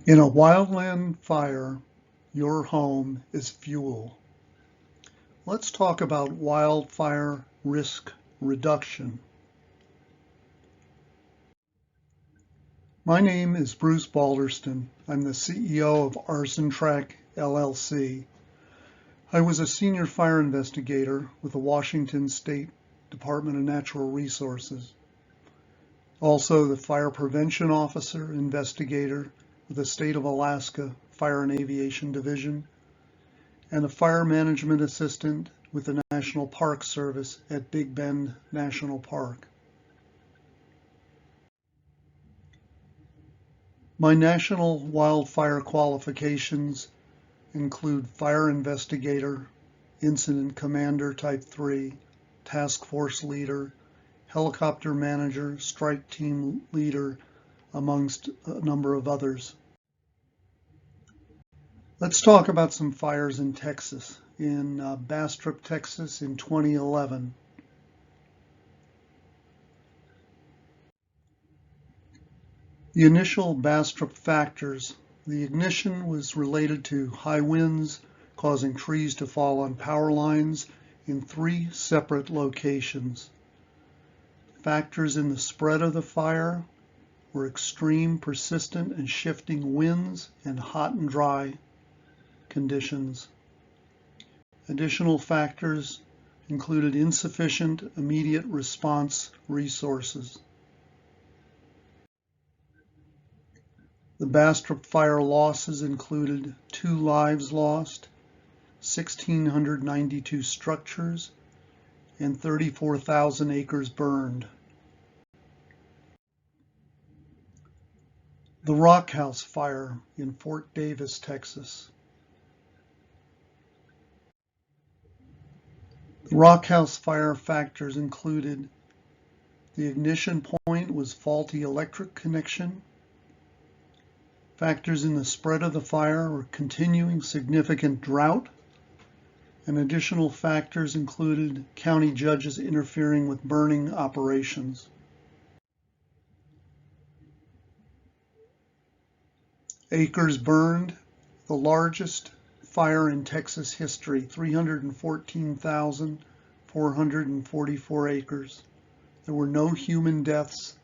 In a wildland fire, your home is fuel. Let's talk about wildfire risk reduction. My name is Bruce Balderston. I'm the CEO of Arson Track LLC. I was a senior fire investigator with the Washington State Department of Natural Resources. Also the fire prevention officer investigator with the State of Alaska Fire and Aviation Division, and a fire management assistant with the National Park Service at Big Bend National Park. My national wildfire qualifications include Fire Investigator, Incident Commander Type 3, Task Force Leader, Helicopter Manager, Strike Team Leader, amongst a number of others. Let's talk about some fires in Texas. In Bastrop, Texas in 2011. The initial Bastrop factors: the ignition was related to high winds causing trees to fall on power lines in 3 separate locations. Factors in the spread of the fire were extreme, persistent, and shifting winds and hot and dry conditions. Additional factors included insufficient immediate response resources. The Bastrop fire losses included 2 lives lost, 1,692 structures, and 34,000 acres burned. The Rock House fire in Fort Davis, Texas. The Rock House fire factors included: the ignition point was faulty electric connection. Factors in the spread of the fire were continuing significant drought, and additional factors included county judges interfering with burning operations. Acres burned: the largest fire in Texas history, 314,444 acres. There were no human deaths,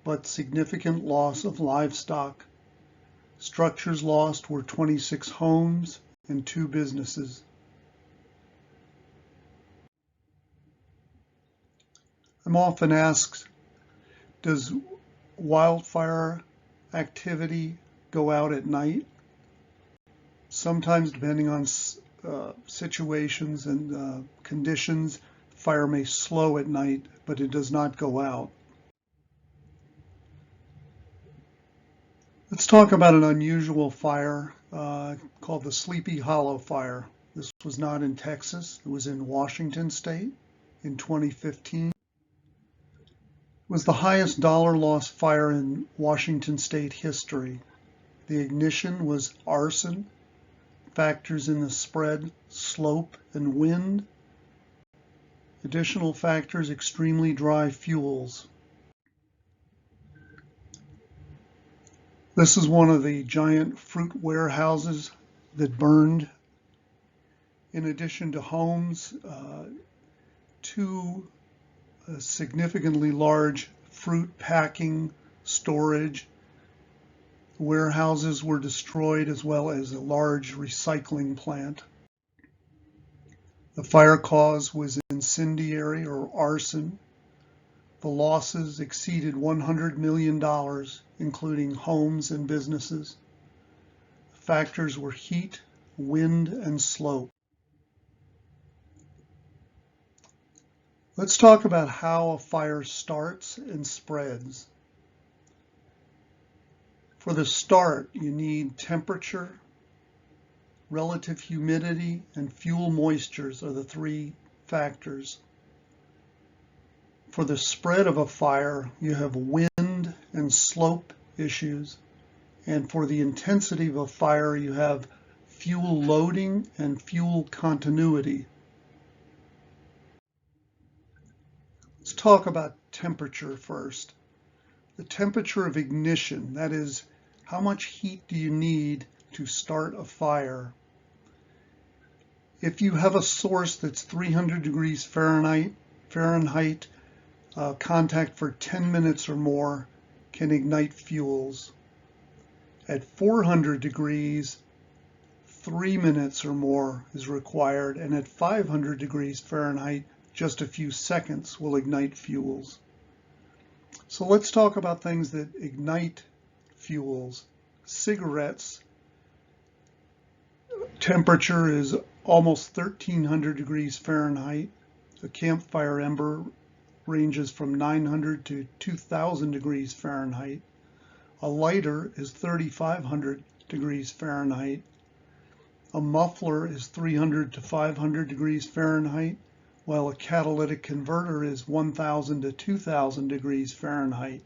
but significant loss of livestock. Structures lost were 26 homes and 2 businesses. I'm often asked, does wildfire activity go out at night? Sometimes, depending on situations and conditions, fire may slow at night, but it does not go out. Let's talk about an unusual fire called the Sleepy Hollow Fire. This was not in Texas. It was in Washington State in 2015. It was the highest dollar loss fire in Washington State history. The ignition was arson. Factors in the spread: slope and wind. Additional factors: extremely dry fuels. This is one of the giant fruit warehouses that burned. In addition to homes, 2 significantly large fruit packing, storage warehouses were destroyed, as well as a large recycling plant. The fire cause was incendiary or arson. The losses exceeded $100 million, including homes and businesses. The factors were heat, wind, and slope. Let's talk about how a fire starts and spreads. For the start, you need temperature, relative humidity, and fuel moistures are the 3 factors. For the spread of a fire, you have wind and slope issues. And for the intensity of a fire, you have fuel loading and fuel continuity. Let's talk about temperature first. The temperature of ignition, that is, How much heat do you need to start a fire? If you have a source that's 300 degrees Fahrenheit, contact for 10 minutes or more can ignite fuels. At 400 degrees, 3 minutes or more is required, and at 500 degrees Fahrenheit, just a few seconds will ignite fuels. So let's talk about things that ignite fuels. Cigarettes, temperature is almost 1300 degrees Fahrenheit. A campfire ember ranges from 900 to 2000 degrees Fahrenheit. A lighter is 3500 degrees Fahrenheit. A muffler is 300 to 500 degrees Fahrenheit, while a catalytic converter is 1000 to 2000 degrees Fahrenheit.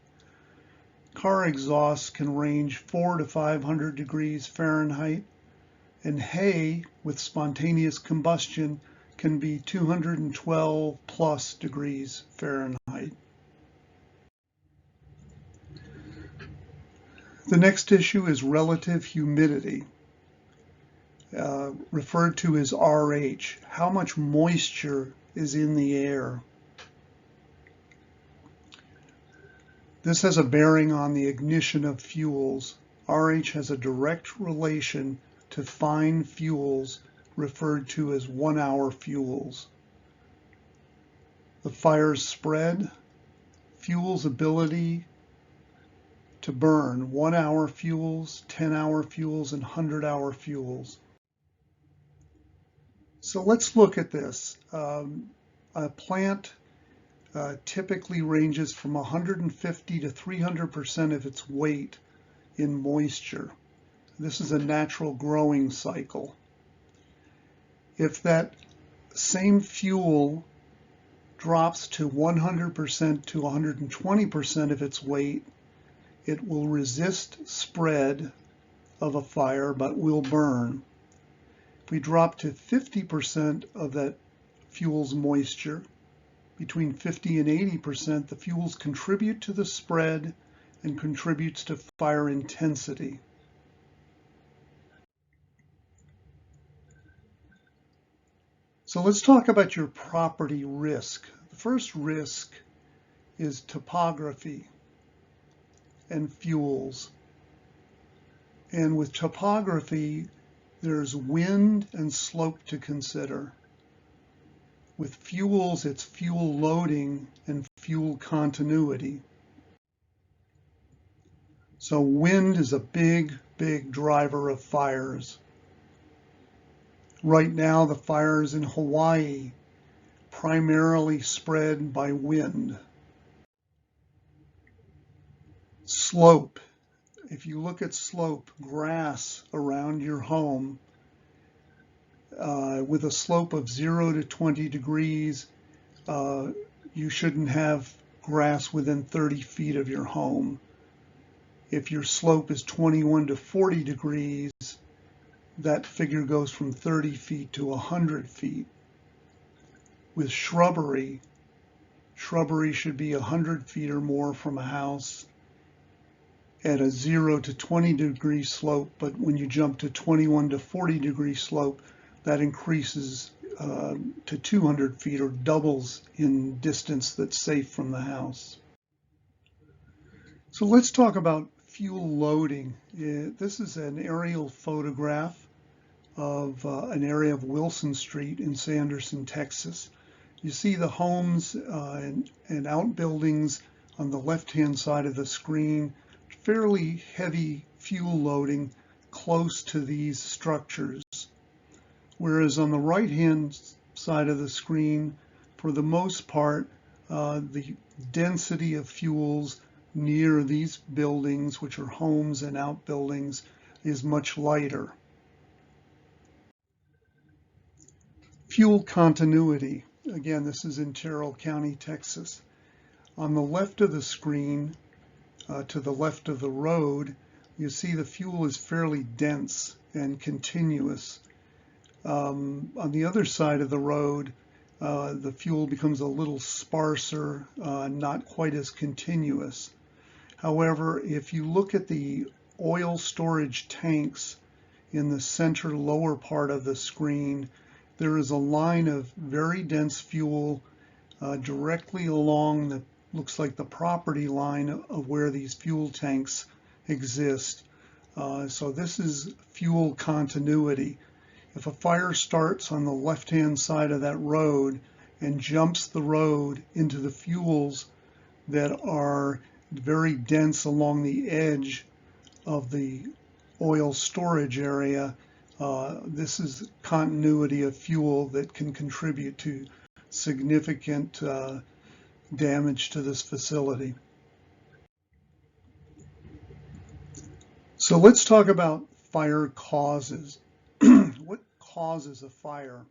Car exhausts can range 400 to 500 degrees Fahrenheit, and hay with spontaneous combustion can be 212 plus degrees Fahrenheit. The next issue is relative humidity, referred to as RH. How much moisture is in the air? This has a bearing on the ignition of fuels. RH has a direct relation to fine fuels referred to as 1 hour fuels. The fire's spread, fuel's ability to burn 1 hour fuels, 10-hour fuels, and 100-hour fuels. So let's look at this. A plant typically ranges from 150 to 300% of its weight in moisture. This is a natural growing cycle. If that same fuel drops to 100% to 120% of its weight, it will resist spread of a fire but will burn. If we drop to 50% of that fuel's moisture, between 50 and 80%, the fuels contribute to the spread and contributes to fire intensity. So let's talk about your property risk. The first risk is topography and fuels. And with topography, there's wind and slope to consider. With fuels, it's fuel loading and fuel continuity. So wind is a big, big driver of fires. Right now, the fires in Hawaii primarily spread by wind. Slope. If you look at slope, grass around your home, with a slope of 0 to 20 degrees, you shouldn't have grass within 30 feet of your home. If your slope is 21 to 40 degrees, that figure goes from 30 feet to 100 feet. With shrubbery, shrubbery should be 100 feet or more from a house at a 0 to 20 degree slope, but when you jump to 21 to 40 degree slope, that increases to 200 feet or doubles in distance that's safe from the house. So let's talk about fuel loading. This is an aerial photograph of an area of Wilson Street in Sanderson, Texas. You see the homes and outbuildings on the left-hand side of the screen, fairly heavy fuel loading close to these structures. Whereas on the right-hand side of the screen, for the most part, the density of fuels near these buildings, which are homes and outbuildings, is much lighter. Fuel continuity. Again, this is in Terrell County, Texas. On the left of the screen, to the left of the road, you see the fuel is fairly dense and continuous. On the other side of the road, the fuel becomes a little sparser, not quite as continuous. However, if you look at the oil storage tanks in the center lower part of the screen, there is a line of very dense fuel directly along the, looks like the property line of where these fuel tanks exist. So this is fuel continuity. If a fire starts on the left-hand side of that road and jumps the road into the fuels that are very dense along the edge of the oil storage area, this is continuity of fuel that can contribute to significant damage to this facility. So let's talk about fire causes. What causes a fire?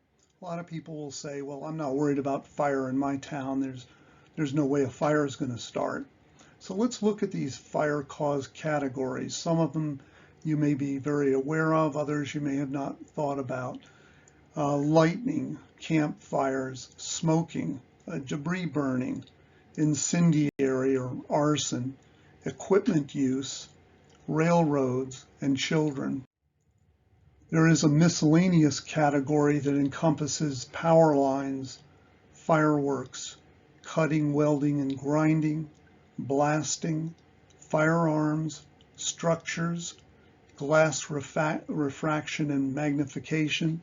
A lot of people will say, well, I'm not worried about fire in my town. There's no way a fire is going to start. So let's look at these fire cause categories. Some of them you may be very aware of, others you may have not thought about. Lightning, campfires, smoking, debris burning, incendiary or arson, equipment use, railroads, and children. There is a miscellaneous category that encompasses power lines, fireworks, cutting, welding, and grinding, blasting, firearms, structures, glass refraction and magnification,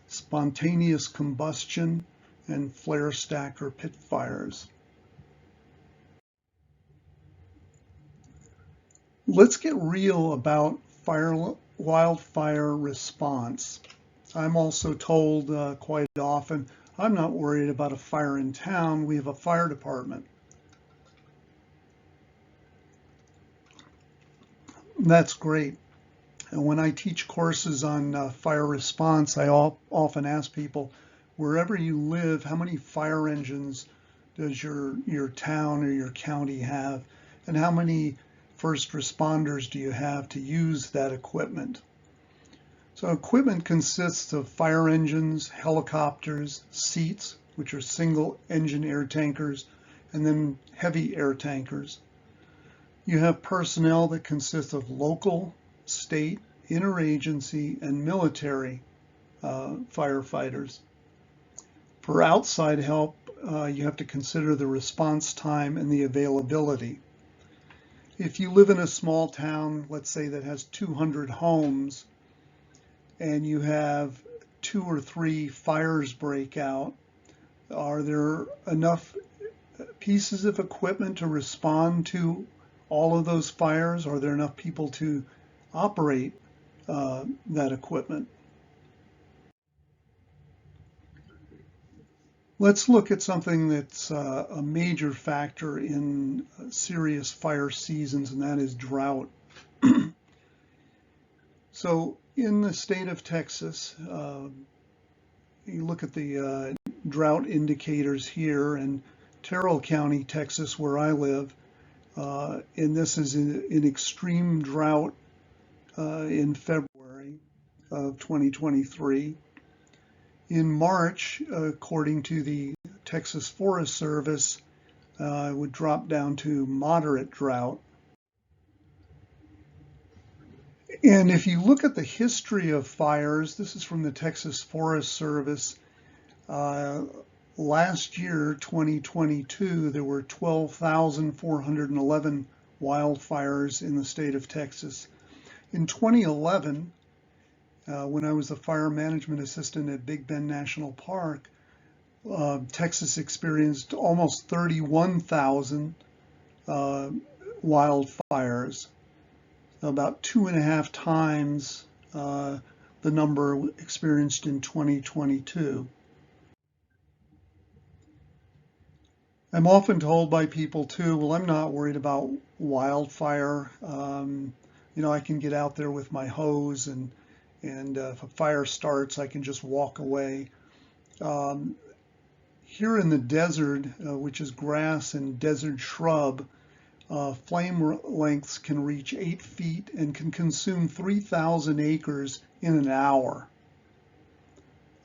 spontaneous combustion, and flare stack or pit fires. Let's get real about wildfire response. I'm also told quite often, I'm not worried about a fire in town. We have a fire department. That's great. And when I teach courses on fire response, I often ask people, wherever you live, how many fire engines does your town or your county have? And how many first responders do you have to use that equipment? So equipment consists of fire engines, helicopters, seats, which are single engine air tankers, and then heavy air tankers. You have personnel that consists of local, state, interagency, and military firefighters. For outside help, you have to consider the response time and the availability. If you live in a small town, let's say that has 200 homes, and you have 2 or 3 fires break out, are there enough pieces of equipment to respond to all of those fires? Are there enough people to operate that equipment? Let's look at something that's a major factor in serious fire seasons, and that is drought. So in the state of Texas, you look at the drought indicators here, and Terrell County, Texas, where I live, and this is an extreme drought in February of 2023. In March, according to the Texas Forest Service, it would drop down to moderate drought. And if you look at the history of fires, this is from the Texas Forest Service. Last year, 2022, there were 12,411 wildfires in the state of Texas. In 2011, when I was a fire management assistant at Big Bend National Park, Texas experienced almost 31,000 wildfires, about 2.5 times the number experienced in 2022. I'm often told by people too, well, I'm not worried about wildfire. I can get out there with my hose and if a fire starts, I can just walk away. Here in the desert, which is grass and desert shrub, flame lengths can reach 8 feet and can consume 3,000 acres in an hour.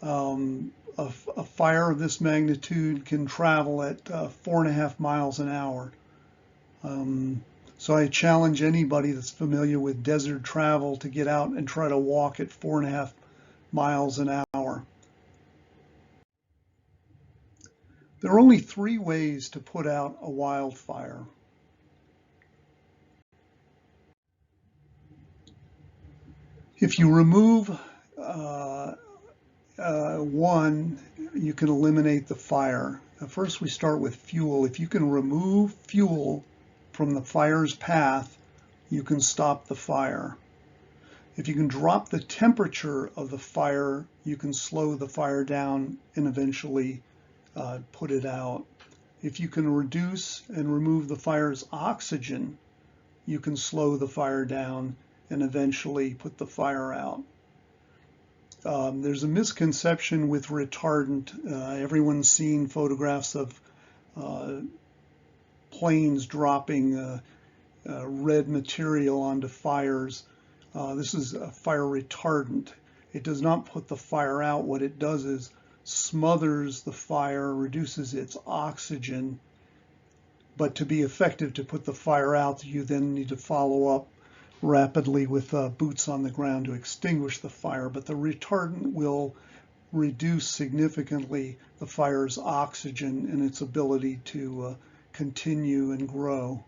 A fire of this magnitude can travel at 4.5 miles an hour. So I challenge anybody that's familiar with desert travel to get out and try to walk at 4.5 miles an hour. There are only 3 ways to put out a wildfire. If you remove one, you can eliminate the fire. Now, first we start with fuel. If you can remove fuel from the fire's path, you can stop the fire. If you can drop the temperature of the fire, you can slow the fire down and eventually put it out. If you can reduce and remove the fire's oxygen, you can slow the fire down and eventually put the fire out. There's a misconception with retardant. Everyone's seen photographs of planes dropping red material onto fires. This is a fire retardant. It does not put the fire out. What it does is smothers the fire, reduces its oxygen. But to be effective to put the fire out, you then need to follow up rapidly with boots on the ground to extinguish the fire. But the retardant will reduce significantly the fire's oxygen and its ability to continue and grow.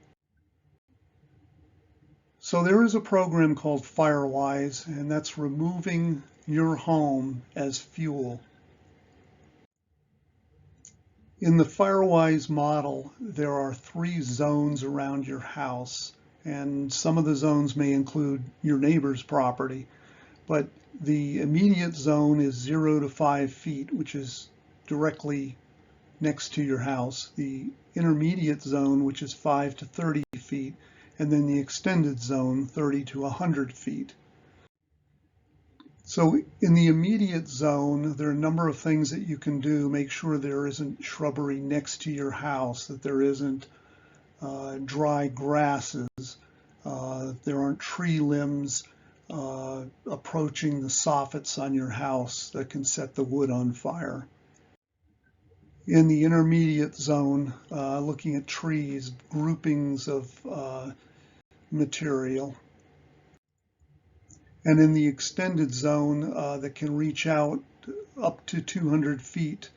So there is a program called FireWise, and that's removing your home as fuel. In the FireWise model, there are 3 zones around your house, and some of the zones may include your neighbor's property, but the immediate zone is 0 to 5 feet, which is directly next to your house. The intermediate zone, which is 5 to 30 feet, and then the extended zone, 30 to 100 feet. So in the immediate zone, there are a number of things that you can do. Make sure there isn't shrubbery next to your house, that there isn't dry grasses, there aren't tree limbs approaching the soffits on your house that can set the wood on fire. In the intermediate zone, looking at trees, groupings of material. And in the extended zone that can reach out up to 200 feet,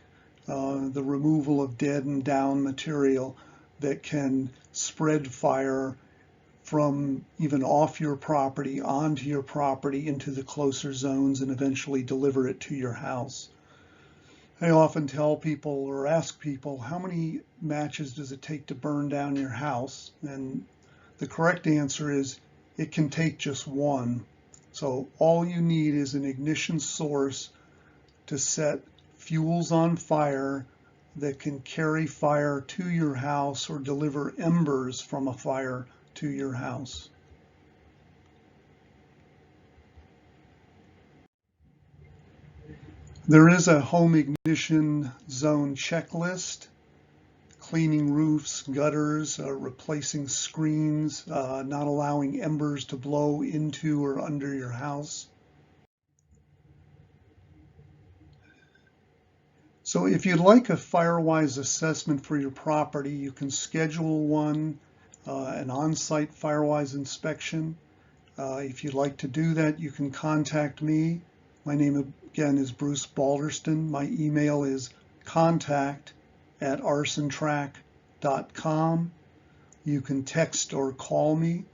the removal of dead and down material that can spread fire from even off your property onto your property into the closer zones and eventually deliver it to your house. I often tell people or ask people, how many matches does it take to burn down your house? And the correct answer is it can take just 1. So all you need is an ignition source to set fuels on fire that can carry fire to your house or deliver embers from a fire to your house. There is a home ignition zone checklist: cleaning roofs, gutters, replacing screens, not allowing embers to blow into or under your house. So if you'd like a FireWise assessment for your property, you can schedule one, an on-site FireWise inspection. If you'd like to do that, you can contact me. My name again is Bruce Balderston. My email is contact@arsontrack.com. You can text or call me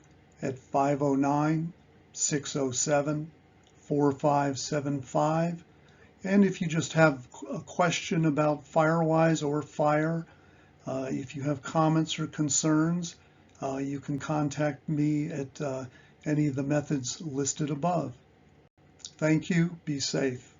at 509-607-4575. And if you just have a question about FireWise or fire, if you have comments or concerns, you can contact me at any of the methods listed above. Thank you. Be safe.